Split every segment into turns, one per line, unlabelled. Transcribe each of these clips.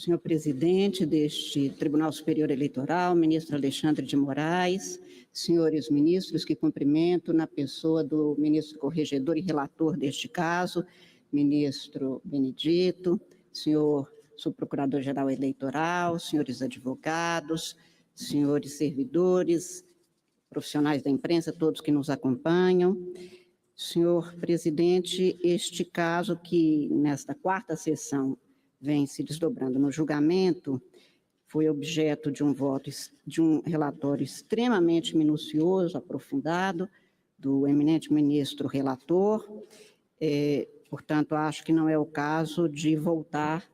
senhor presidente deste Tribunal Superior Eleitoral, ministro Alexandre de Moraes, senhores ministros, que cumprimento na pessoa do ministro corregedor e relator deste caso, ministro Benedito, senhor subprocurador-geral eleitoral, senhores advogados, senhores servidores, profissionais da imprensa, todos que nos acompanham. Senhor presidente, este caso que nesta quarta sessão vem se desdobrando no julgamento foi objeto de um voto, de um relatório extremamente minucioso, aprofundado, do eminente ministro relator. Portanto, acho que não é o caso de voltar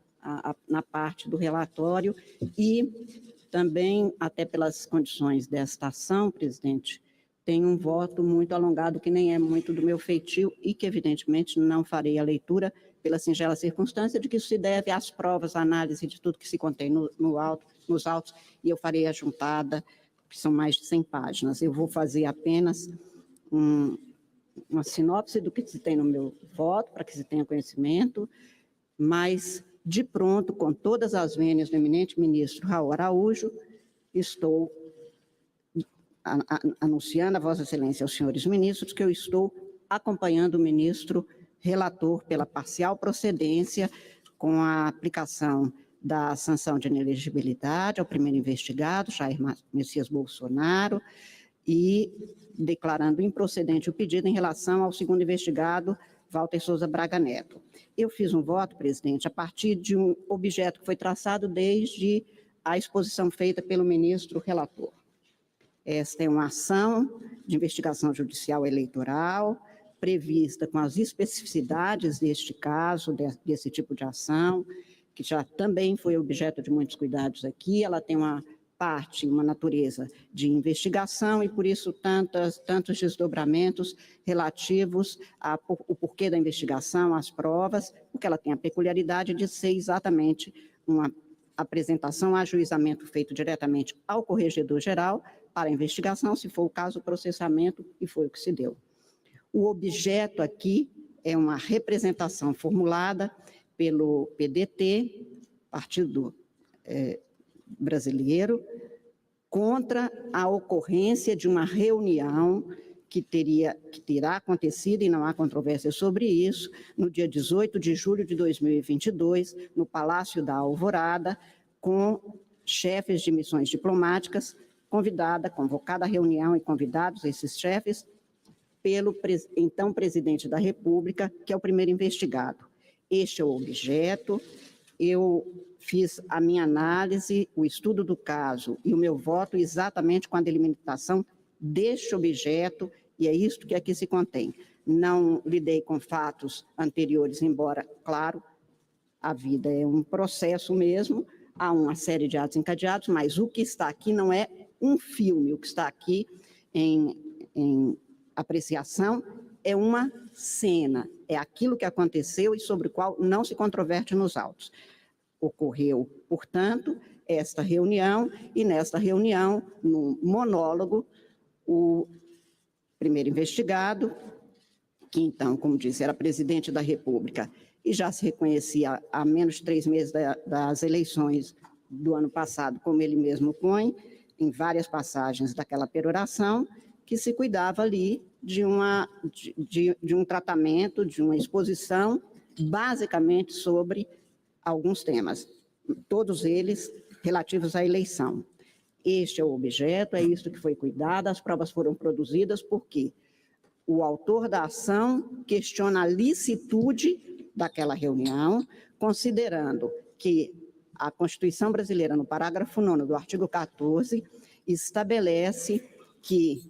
na parte do relatório e também, até pelas condições desta ação, presidente, tem um voto muito alongado, que nem é muito do meu feitio e que, evidentemente, não farei a leitura pela singela circunstância de que isso se deve às provas, à análise de tudo que se contém nos autos, e eu farei a juntada, que são mais de 100 páginas. Eu vou fazer apenas uma sinopse do que se tem no meu voto, para que se tenha conhecimento, mas, de pronto, com todas as vênias do eminente ministro Raul Araújo, estou anunciando a Vossa Excelência aos senhores ministros que eu estou acompanhando o ministro relator pela parcial procedência com a aplicação da sanção de inelegibilidade ao primeiro investigado, Jair Messias Bolsonaro, e declarando improcedente o pedido em relação ao segundo investigado, Walter Souza Braga Neto. Eu fiz um voto, presidente, a partir de um objeto que foi traçado desde a exposição feita pelo ministro relator. Esta é uma ação de investigação judicial eleitoral, prevista com as especificidades deste caso, desse tipo de ação, que já também foi objeto de muitos cuidados aqui. Ela tem uma parte, uma natureza de investigação e, por isso, tantos desdobramentos relativos ao porquê da investigação, às provas, porque ela tem a peculiaridade de ser exatamente uma apresentação, ajuizamento feito diretamente ao corregedor-geral para a investigação, se for o caso, o processamento, e foi o que se deu. O objeto aqui é uma representação formulada pelo PDT, Partido Brasileiro, contra a ocorrência de uma reunião que terá acontecido, e não há controvérsia sobre isso, no dia 18 de julho de 2022, no Palácio da Alvorada, com chefes de missões diplomáticas, convocada a reunião e convidados esses chefes, pelo então presidente da República, que é o primeiro investigado. Este é o objeto. Eu fiz a minha análise, o estudo do caso e o meu voto exatamente com a delimitação deste objeto, e é isto que aqui se contém. Não lidei com fatos anteriores, embora, claro, a vida é um processo mesmo, há uma série de atos encadeados, mas o que está aqui não é um filme, o que está aqui em apreciação é uma cena, é aquilo que aconteceu e sobre o qual não se controverte nos autos. Ocorreu, portanto, esta reunião, e nesta reunião, num monólogo, o primeiro investigado, que então, como disse, era presidente da República e já se reconhecia há menos de 3 meses das eleições do ano passado, como ele mesmo põe, em várias passagens daquela peroração, que se cuidava ali de um tratamento, de uma exposição, basicamente sobre alguns temas, todos eles relativos à eleição. Este é o objeto, é isso que foi cuidado, as provas foram produzidas porque o autor da ação questiona a licitude daquela reunião, considerando que a Constituição brasileira, no parágrafo 9º do artigo 14, estabelece que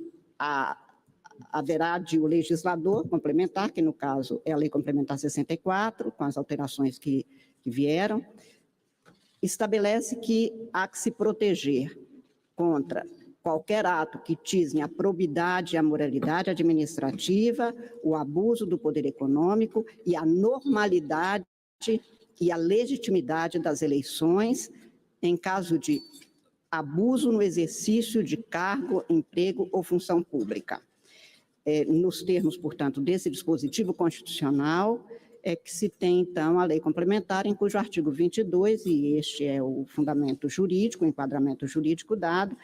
haverá de o legislador complementar, que no caso é a Lei Complementar 64, com as alterações que vieram, estabelece que há que se proteger contra qualquer ato que tisne a probidade e a moralidade administrativa, o abuso do poder econômico e a normalidade e a legitimidade das eleições em caso de abuso no exercício de cargo, emprego ou função pública. Nos termos, portanto, desse dispositivo constitucional, é que se tem, então, a lei complementar, em cujo artigo 22, e este é o fundamento jurídico, o enquadramento jurídico dado,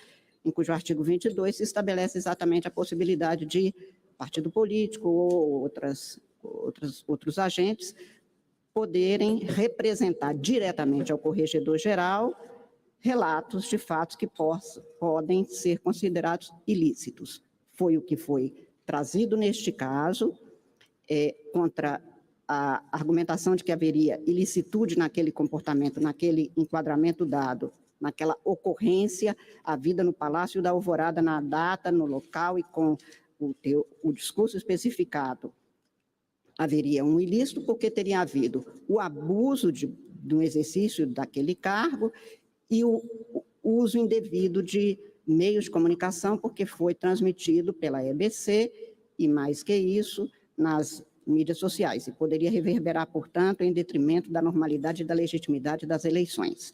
em cujo artigo 22 se estabelece exatamente a possibilidade de partido político ou outros agentes poderem representar diretamente ao Corregedor-Geral relatos de fatos que podem ser considerados ilícitos. Foi o que foi trazido neste caso, contra a argumentação de que haveria ilicitude naquele comportamento, naquele enquadramento dado, naquela ocorrência, a vida no Palácio da Alvorada, na data, no local e com o discurso especificado. Haveria um ilícito porque teria havido o abuso do exercício daquele cargo e o uso indevido de meios de comunicação, porque foi transmitido pela EBC e, mais que isso, nas mídias sociais, e poderia reverberar, portanto, em detrimento da normalidade e da legitimidade das eleições.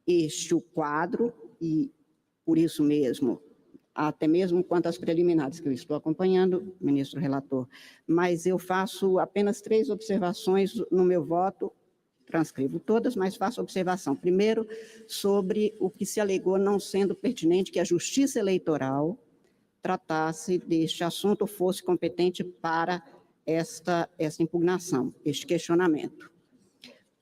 Este o quadro, e por isso mesmo, até mesmo quanto às preliminares que eu estou acompanhando, ministro relator, mas eu faço apenas 3 observações no meu voto, transcrevo todas, mas faço observação. Primeiro, sobre o que se alegou não sendo pertinente que a Justiça Eleitoral tratasse deste assunto ou fosse competente para esta impugnação, este questionamento.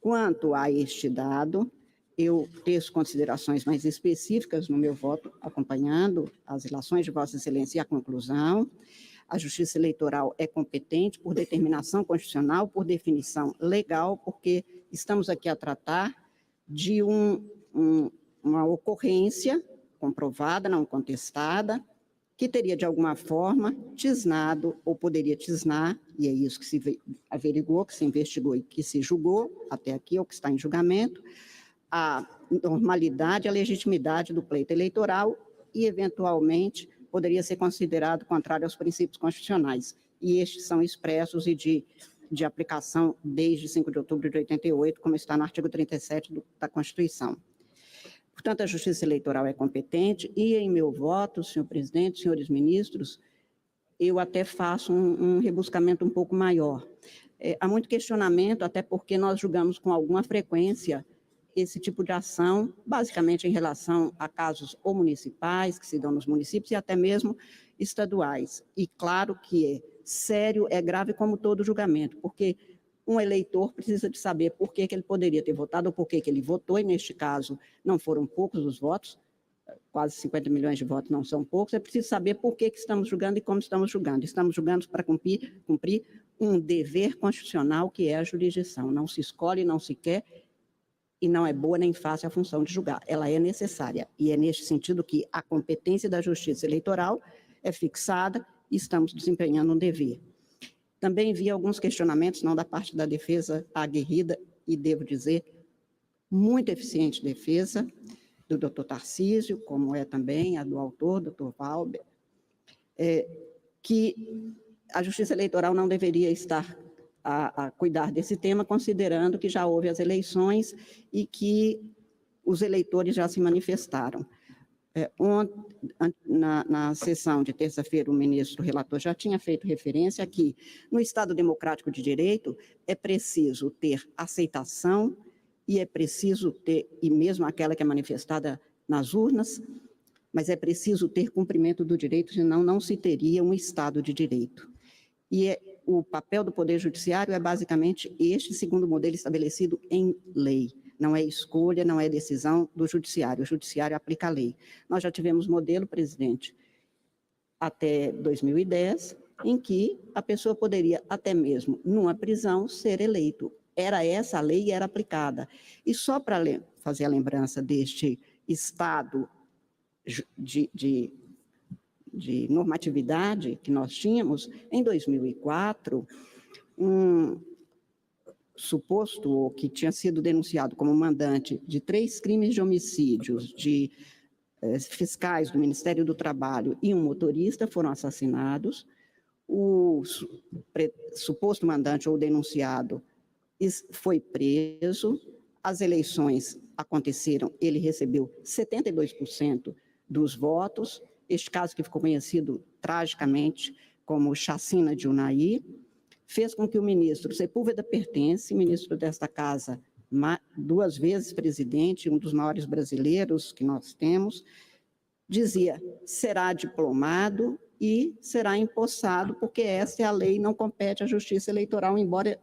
Quanto a este dado, eu teço considerações mais específicas no meu voto, acompanhando as ilações de Vossa Excelência e a conclusão. A Justiça Eleitoral é competente por determinação constitucional, por definição legal, porque estamos aqui a tratar de uma ocorrência comprovada, não contestada, que teria, de alguma forma, tisnado, ou poderia tisnar, e é isso que se averigou, que se investigou e que se julgou, até aqui, ou que está em julgamento, a normalidade, a legitimidade do pleito eleitoral e, eventualmente, poderia ser considerado contrário aos princípios constitucionais. E estes são expressos e de aplicação desde 5 de outubro de 88, como está no artigo 37 da Constituição. Portanto, a Justiça Eleitoral é competente e, em meu voto, senhor presidente, senhores ministros, eu até faço um rebuscamento um pouco maior. Há muito questionamento, até porque nós julgamos com alguma frequência esse tipo de ação, basicamente em relação a casos ou municipais, que se dão nos municípios, e até mesmo estaduais. E claro que é sério, é grave como todo julgamento, porque um eleitor precisa de saber por que ele poderia ter votado ou por que ele votou, e neste caso não foram poucos os votos, quase 50 milhões de votos não são poucos, é preciso saber por que estamos julgando e como estamos julgando. Estamos julgando para cumprir um dever constitucional que é a jurisdição. Não se escolhe, não se quer, e não é boa nem fácil a função de julgar. Ela é necessária, e é neste sentido que a competência da Justiça Eleitoral é fixada e estamos desempenhando um dever. Também vi alguns questionamentos, não da parte da defesa aguerrida, e devo dizer, muito eficiente defesa, do doutor Tarcísio, como é também a do autor, doutor Valber, que a Justiça Eleitoral não deveria estar a cuidar desse tema, considerando que já houve as eleições e que os eleitores já se manifestaram. Na sessão de terça-feira, o ministro relator já tinha feito referência que, no Estado Democrático de Direito, é preciso ter aceitação e é preciso ter, e mesmo aquela que é manifestada nas urnas, mas é preciso ter cumprimento do direito, senão não se teria um Estado de Direito. E o papel do Poder Judiciário é basicamente este, segundo o modelo estabelecido em lei. Não é escolha, não é decisão do Judiciário. O Judiciário aplica a lei. Nós já tivemos modelo, presidente, até 2010, em que a pessoa poderia, até mesmo numa prisão, ser eleito. Era essa a lei e era aplicada. E só para fazer a lembrança deste estado de normatividade que nós tínhamos, em 2004, um suposto, ou que tinha sido denunciado como mandante de 3 crimes de homicídios de fiscais do Ministério do Trabalho e um motorista foram assassinados. O suposto mandante ou denunciado foi preso, as eleições aconteceram, ele recebeu 72% dos votos, este caso que ficou conhecido tragicamente como chacina de Unai, fez com que o ministro Sepúlveda Pertence, ministro desta casa, 2 vezes presidente, um dos maiores brasileiros que nós temos, dizia, será diplomado e será empossado, porque essa é a lei, não compete à Justiça Eleitoral, embora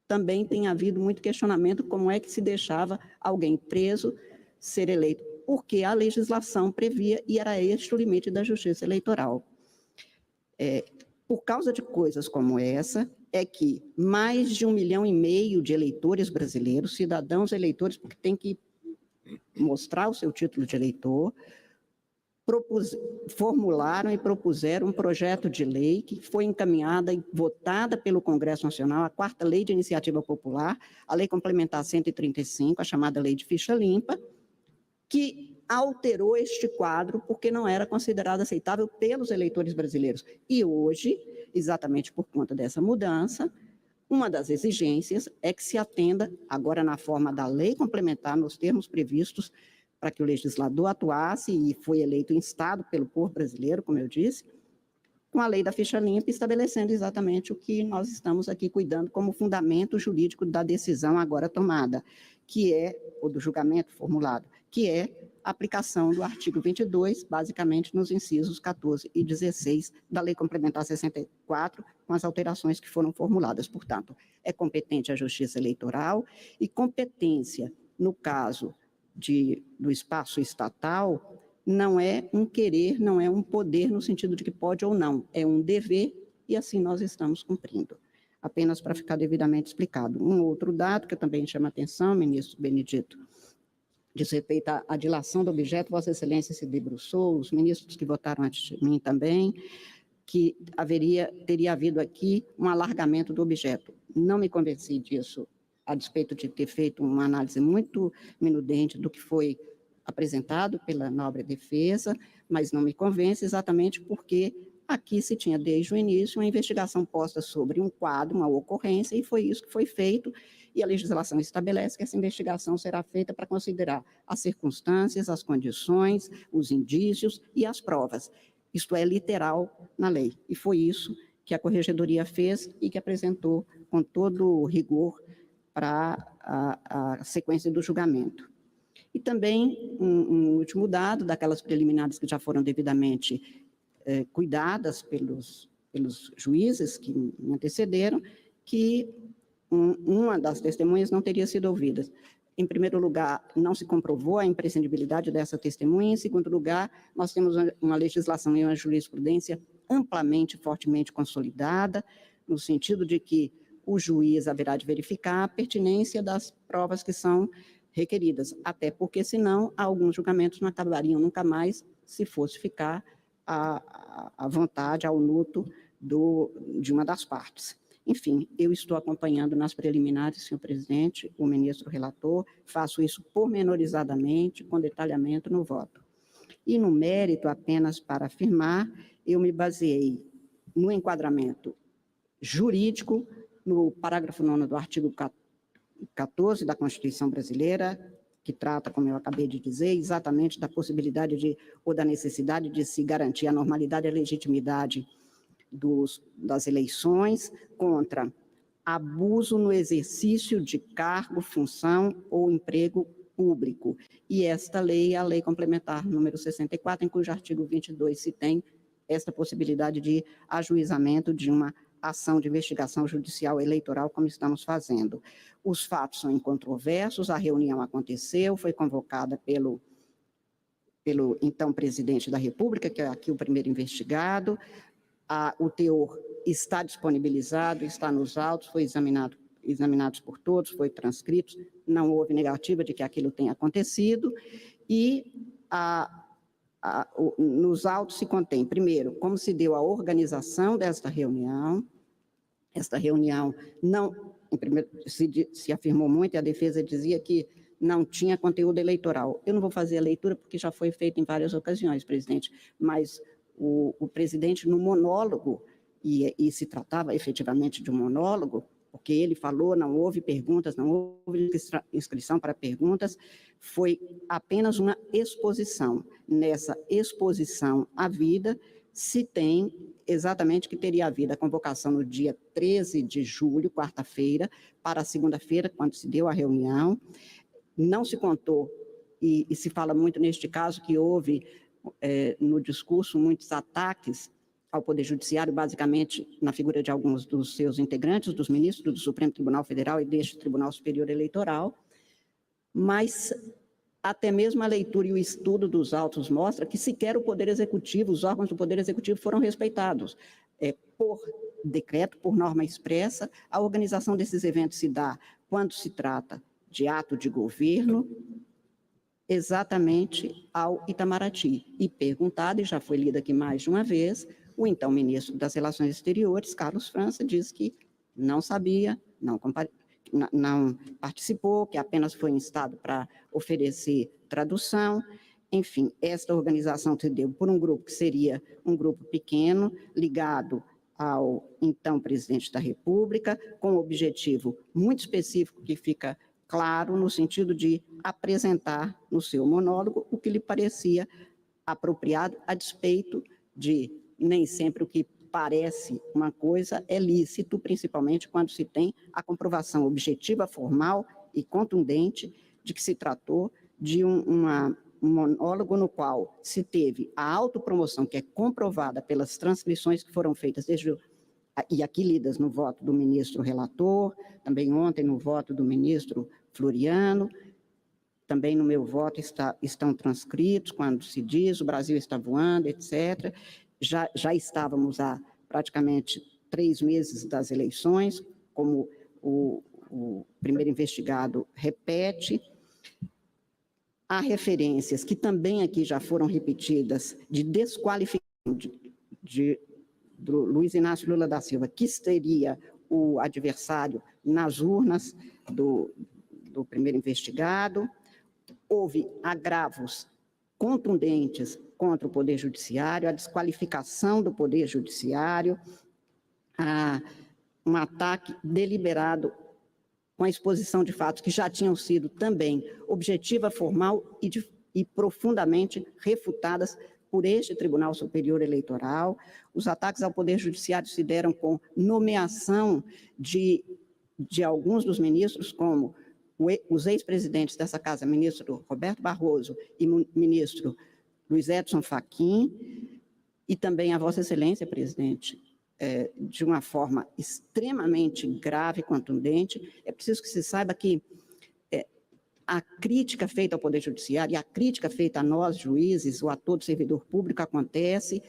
também tenha havido muito questionamento como é que se deixava alguém preso ser eleito, porque a legislação previa e era este o limite da Justiça Eleitoral. Por causa de coisas como essa, é que mais de 1,5 milhão de eleitores brasileiros, cidadãos eleitores, porque tem que mostrar o seu título de eleitor, formularam e propuseram um projeto de lei que foi encaminhada e votada pelo Congresso Nacional, a 4ª Lei de Iniciativa Popular, a Lei Complementar 135, a chamada Lei de Ficha Limpa, que alterou este quadro porque não era considerado aceitável pelos eleitores brasileiros. E hoje, exatamente por conta dessa mudança, uma das exigências é que se atenda, agora na forma da lei complementar, nos termos previstos, para que o legislador atuasse, e foi eleito instado pelo povo brasileiro, como eu disse, com a lei da ficha limpa, estabelecendo exatamente o que nós estamos aqui cuidando como fundamento jurídico da decisão agora tomada, que é, ou do julgamento formulado, que é a aplicação do artigo 22, basicamente nos incisos 14 e 16 da Lei Complementar 64, com as alterações que foram formuladas. Portanto, é competente a Justiça Eleitoral e competência, no caso do espaço estatal, não é um querer, não é um poder no sentido de que pode ou não, é um dever e assim nós estamos cumprindo. Apenas para ficar devidamente explicado. Um outro dado que também chama atenção, ministro Benedito, diz respeito à dilação do objeto, Vossa Excelência se debruçou, os ministros que votaram antes de mim também, que teria havido aqui um alargamento do objeto. Não me convenci disso, a despeito de ter feito uma análise muito minudente do que foi apresentado pela nobre defesa, mas não me convence exatamente porque aqui se tinha desde o início uma investigação posta sobre um quadro, uma ocorrência, e foi isso que foi feito, e a legislação estabelece que essa investigação será feita para considerar as circunstâncias, as condições, os indícios e as provas. Isto é literal na lei, e foi isso que a Corregedoria fez e que apresentou com todo o rigor para a sequência do julgamento. E também um último dado, daquelas preliminares que já foram devidamente cuidadas pelos juízes que me antecederam, que uma das testemunhas não teria sido ouvida. Em primeiro lugar, não se comprovou a imprescindibilidade dessa testemunha. Em segundo lugar, nós temos uma legislação e uma jurisprudência amplamente, fortemente consolidada, no sentido de que o juiz haverá de verificar a pertinência das provas que são requeridas, até porque, senão, alguns julgamentos não acabariam nunca mais se fosse ficar à vontade, ao luto de uma das partes. Enfim, eu estou acompanhando nas preliminares, senhor presidente, o ministro relator, faço isso pormenorizadamente, com detalhamento no voto. E no mérito, apenas para afirmar, eu me baseei no enquadramento jurídico, no parágrafo 9º do artigo 14 da Constituição Brasileira, que trata, como eu acabei de dizer, exatamente da possibilidade ou da necessidade de se garantir a normalidade e a legitimidade das eleições contra abuso no exercício de cargo, função ou emprego público. E esta lei é a Lei Complementar número 64, em cujo artigo 22 se tem esta possibilidade de ajuizamento de uma ação de investigação judicial eleitoral, como estamos fazendo. Os fatos são incontroversos, a reunião aconteceu, foi convocada pelo então presidente da República, que é aqui o primeiro investigado, o teor está disponibilizado, está nos autos, foi examinados por todos, foi transcrito, não houve negativa de que aquilo tenha acontecido, e nos autos se contém, primeiro, como se deu a organização desta reunião. Esta reunião não, se afirmou muito, e a defesa dizia que não tinha conteúdo eleitoral. Eu não vou fazer a leitura, porque já foi feito em várias ocasiões, presidente, mas o presidente, no monólogo, e se tratava efetivamente de um monólogo, porque ele falou, não houve perguntas, não houve inscrição para perguntas, foi apenas uma exposição. Nessa exposição à vida, se tem exatamente que teria havido a convocação no dia 13 de julho, quarta-feira, para a segunda-feira, quando se deu a reunião. Não se contou, e se fala muito neste caso, que houve no discurso muitos ataques ao Poder Judiciário, basicamente na figura de alguns dos seus integrantes, dos ministros do Supremo Tribunal Federal e deste Tribunal Superior Eleitoral, mas até mesmo a leitura e o estudo dos autos mostra que sequer o Poder Executivo, os órgãos do Poder Executivo foram respeitados. Por decreto, por norma expressa, a organização desses eventos se dá quando se trata de ato de governo, exatamente ao Itamaraty. E perguntado, e já foi lido aqui mais de uma vez, o então ministro das Relações Exteriores, Carlos França, diz que não sabia, não participou, que apenas foi instado para oferecer tradução. Enfim, esta organização se deu por um grupo que seria um grupo pequeno, ligado ao então presidente da República, com um objetivo muito específico que fica claro no sentido de apresentar no seu monólogo o que lhe parecia apropriado, a despeito de nem sempre o que parece uma coisa é lícito, principalmente quando se tem a comprovação objetiva, formal e contundente de que se tratou de um monólogo no qual se teve a autopromoção, que é comprovada pelas transcrições que foram feitas e aqui lidas no voto do ministro relator, também ontem no voto do ministro Floriano, também no meu voto estão transcritos, quando se diz o Brasil está voando, etc. Já estávamos há praticamente 3 meses das eleições, como o primeiro investigado repete. Há referências que também aqui já foram repetidas de desqualificação do Luiz Inácio Lula da Silva, que seria o adversário nas urnas do primeiro investigado. Houve agravos contundentes contra o Poder Judiciário, a desqualificação do Poder Judiciário, um ataque deliberado com a exposição de fatos que já tinham sido também objetiva, formal e profundamente refutadas por este Tribunal Superior Eleitoral. Os ataques ao Poder Judiciário se deram com nomeação de alguns dos ministros, como os ex-presidentes dessa casa, ministro Roberto Barroso e ministro Luiz Edson Fachin, e também a Vossa Excelência, presidente, de uma forma extremamente grave e contundente. É preciso que se saiba que a crítica feita ao Poder Judiciário e a crítica feita a nós, juízes, ou a todo servidor público, acontece,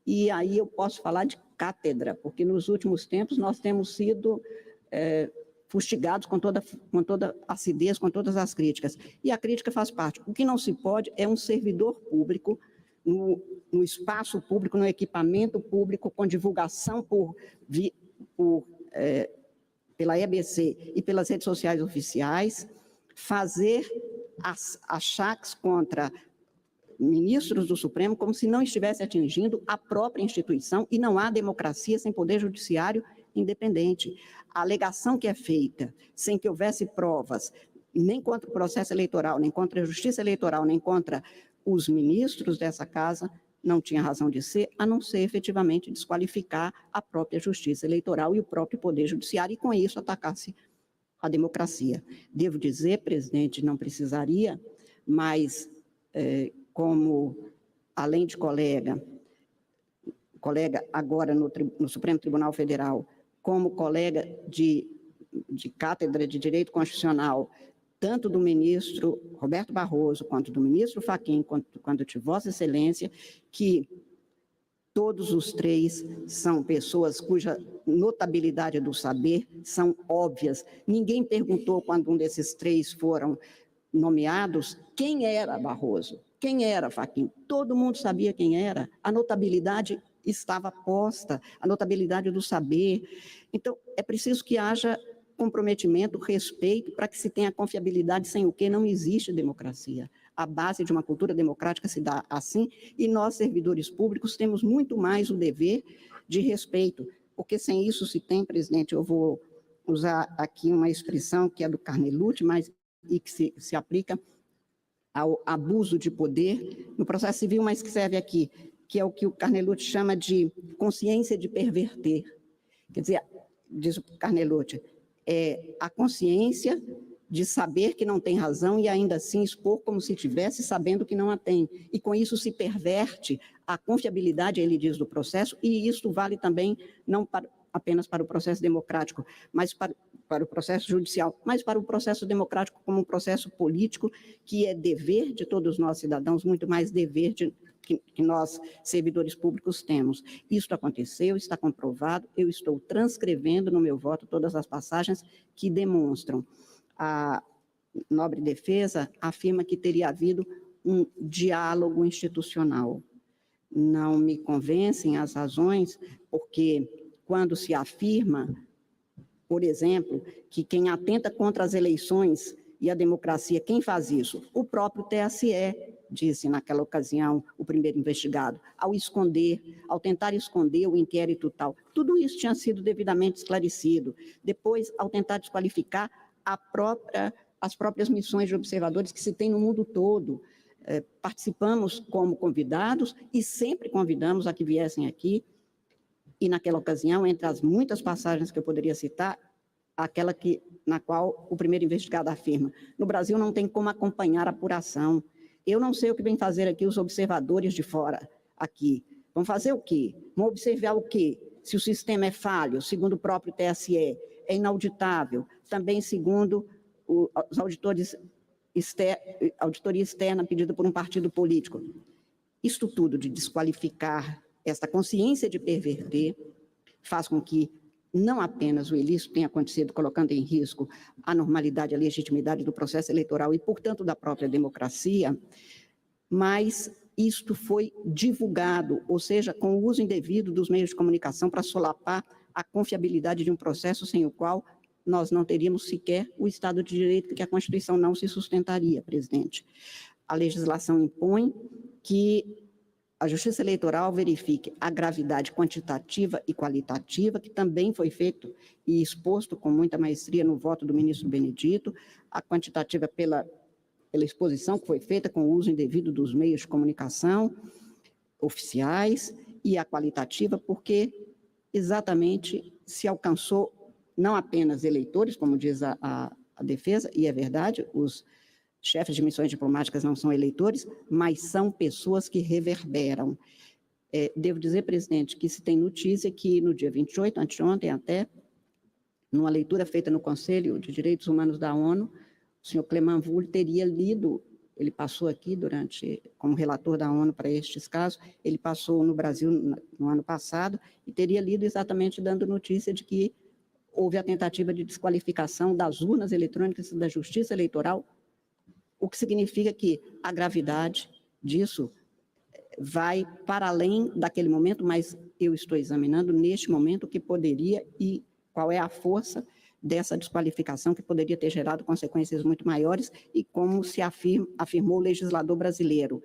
e aí eu posso falar de cátedra, porque nos últimos tempos nós temos sido fustigados com toda acidez, com todas as críticas. E a crítica faz parte. O que não se pode é um servidor público, no espaço público, no equipamento público, com divulgação pela EBC e pelas redes sociais oficiais, fazer achaques contra ministros do Supremo como se não estivesse atingindo a própria instituição, e não há democracia sem Poder Judiciário independente. A alegação que é feita, sem que houvesse provas, nem contra o processo eleitoral, nem contra a justiça eleitoral, nem contra os ministros dessa casa, não tinha razão de ser, a não ser efetivamente desqualificar a própria justiça eleitoral e o próprio Poder Judiciário, e com isso atacar-se a democracia. Devo dizer, presidente, não precisaria, mas como, além de colega agora no Supremo Tribunal Federal, como colega de cátedra de Direito Constitucional, tanto do ministro Roberto Barroso, quanto do ministro Fachin, quanto de Vossa Excelência, que todos os 3 são pessoas cuja notabilidade do saber são óbvias. Ninguém perguntou, quando um desses 3 foram nomeados, quem era Barroso, quem era Fachin. Todo mundo sabia quem era. A notabilidade estava posta, a notabilidade do saber. Então, é preciso que haja comprometimento, respeito, para que se tenha confiabilidade, sem o que não existe democracia. A base de uma cultura democrática se dá assim, e nós, servidores públicos, temos muito mais o dever de respeito, porque sem isso se tem, presidente, eu vou usar aqui uma expressão que é do Carnelutti, e que se aplica ao abuso de poder no processo civil, mas que serve aqui. que é o que o Carnelutti chama de consciência de perverter. Quer dizer, diz o Carnelutti, é a consciência de saber que não tem razão e ainda assim expor como se tivesse sabendo que não a tem. E com isso se perverte a confiabilidade, ele diz, do processo, e isso vale também não apenas para o processo democrático, mas para o processo judicial, mas para o processo democrático como um processo político, que é dever de todos nós cidadãos, muito mais dever que nós, servidores públicos, temos. Isto aconteceu, está comprovado, eu estou transcrevendo no meu voto todas as passagens que demonstram. A nobre defesa afirma que teria havido um diálogo institucional. Não me convencem as razões, porque quando se afirma, por exemplo, que quem atenta contra as eleições e a democracia, quem faz isso? O próprio TSE, disse naquela ocasião o primeiro investigado, ao tentar esconder o inquérito tal. Tudo isso tinha sido devidamente esclarecido. Depois, ao tentar desqualificar as próprias missões de observadores que se tem no mundo todo, participamos como convidados e sempre convidamos a que viessem aqui, e naquela ocasião, entre as muitas passagens que eu poderia citar, aquela na qual o primeiro investigado afirma: no Brasil não tem como acompanhar a apuração. Eu não sei o que vem fazer aqui os observadores de fora aqui. Vão fazer o quê? Vão observar o quê? Se o sistema é falho, segundo o próprio TSE, é inauditável, também segundo os auditoria externa pedida por um partido político. Isto tudo de desqualificar esta consciência de perverter faz com que não apenas o ilícito tenha acontecido colocando em risco a normalidade e a legitimidade do processo eleitoral e, portanto, da própria democracia, mas isto foi divulgado, ou seja, com o uso indevido dos meios de comunicação para solapar a confiabilidade de um processo sem o qual nós não teríamos sequer o Estado de Direito, porque a Constituição não se sustentaria, presidente. A legislação impõe que a Justiça Eleitoral verifique a gravidade quantitativa e qualitativa, que também foi feito e exposto com muita maestria no voto do ministro Benedito, a quantitativa pela exposição que foi feita com o uso indevido dos meios de comunicação oficiais, e a qualitativa porque exatamente se alcançou não apenas eleitores, como diz a defesa, e é verdade, os chefes de missões diplomáticas não são eleitores, mas são pessoas que reverberam. Devo dizer, presidente, que se tem notícia que no dia 28, anteontem até, numa leitura feita no Conselho de Direitos Humanos da ONU, o senhor Clément Wool teria lido, ele passou aqui como relator da ONU para estes casos, ele passou no Brasil no ano passado e teria lido exatamente dando notícia de que houve a tentativa de desqualificação das urnas eletrônicas da Justiça Eleitoral, o que significa que a gravidade disso vai para além daquele momento, mas eu estou examinando neste momento o que poderia e qual é a força dessa desqualificação que poderia ter gerado consequências muito maiores e como se afirmou o legislador brasileiro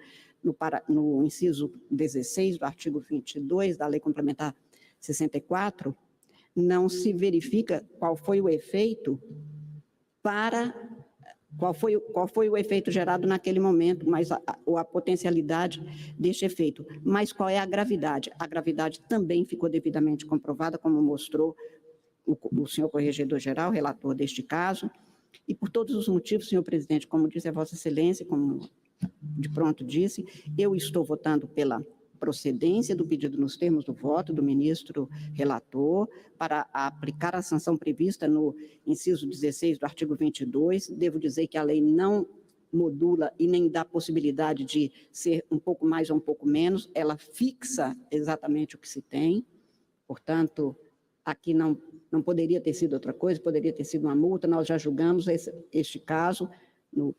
no inciso 16 do artigo 22 da Lei Complementar 64, não se verifica qual foi o efeito qual foi o efeito gerado naquele momento, mas a potencialidade deste efeito. Mas qual é a gravidade? A gravidade também ficou devidamente comprovada, como mostrou o senhor corregedor-geral, relator deste caso, e por todos os motivos, senhor presidente, como disse a Vossa Excelência, como de pronto disse, eu estou votando pela procedência do pedido nos termos do voto do ministro relator para aplicar a sanção prevista no inciso 16 do artigo 22. Devo dizer que a lei não modula e nem dá possibilidade de ser um pouco mais ou um pouco menos, ela fixa exatamente o que se tem, portanto, aqui não poderia ter sido outra coisa, poderia ter sido uma multa, nós já julgamos este caso no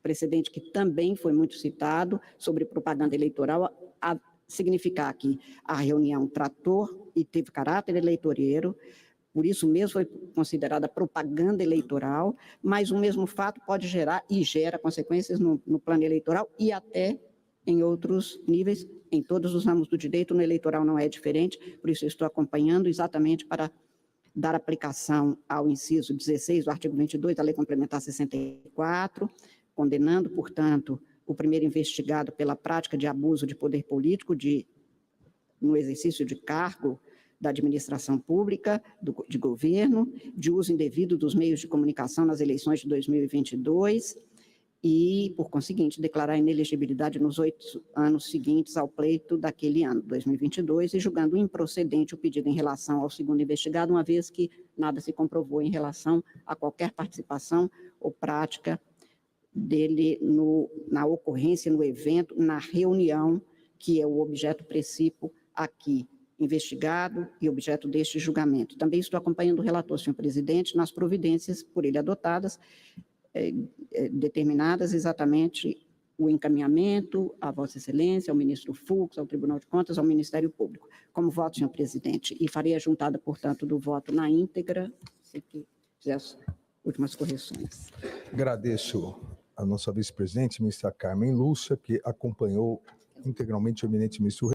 precedente que também foi muito citado, sobre propaganda eleitoral, a significar que a reunião tratou e teve caráter eleitoreiro, por isso mesmo foi considerada propaganda eleitoral, mas o mesmo fato pode gerar e gera consequências no plano eleitoral e até em outros níveis, em todos os ramos do direito, no eleitoral não é diferente, por isso eu estou acompanhando exatamente para dar aplicação ao inciso 16 do artigo 22 da Lei Complementar 64, condenando, portanto, o primeiro investigado pela prática de abuso de poder político no exercício de cargo da administração pública, de governo, de uso indevido dos meios de comunicação nas eleições de 2022 e, por conseguinte, declarar inelegibilidade nos 8 anos seguintes ao pleito daquele ano, 2022, e julgando improcedente o pedido em relação ao segundo investigado, uma vez que nada se comprovou em relação a qualquer participação ou prática dele na ocorrência, no evento, na reunião, que é o objeto precípio aqui investigado e objeto deste julgamento. Também estou acompanhando o relator, senhor presidente, nas providências por ele adotadas, determinadas exatamente o encaminhamento à Vossa Excelência, ao ministro Fux, ao Tribunal de Contas, ao Ministério Público. Como voto, senhor presidente, e farei a juntada, portanto, do voto na íntegra, se fizer as últimas correções.
Agradeço a nossa vice-presidente, ministra Carmen Lúcia, que acompanhou integralmente o eminente ministro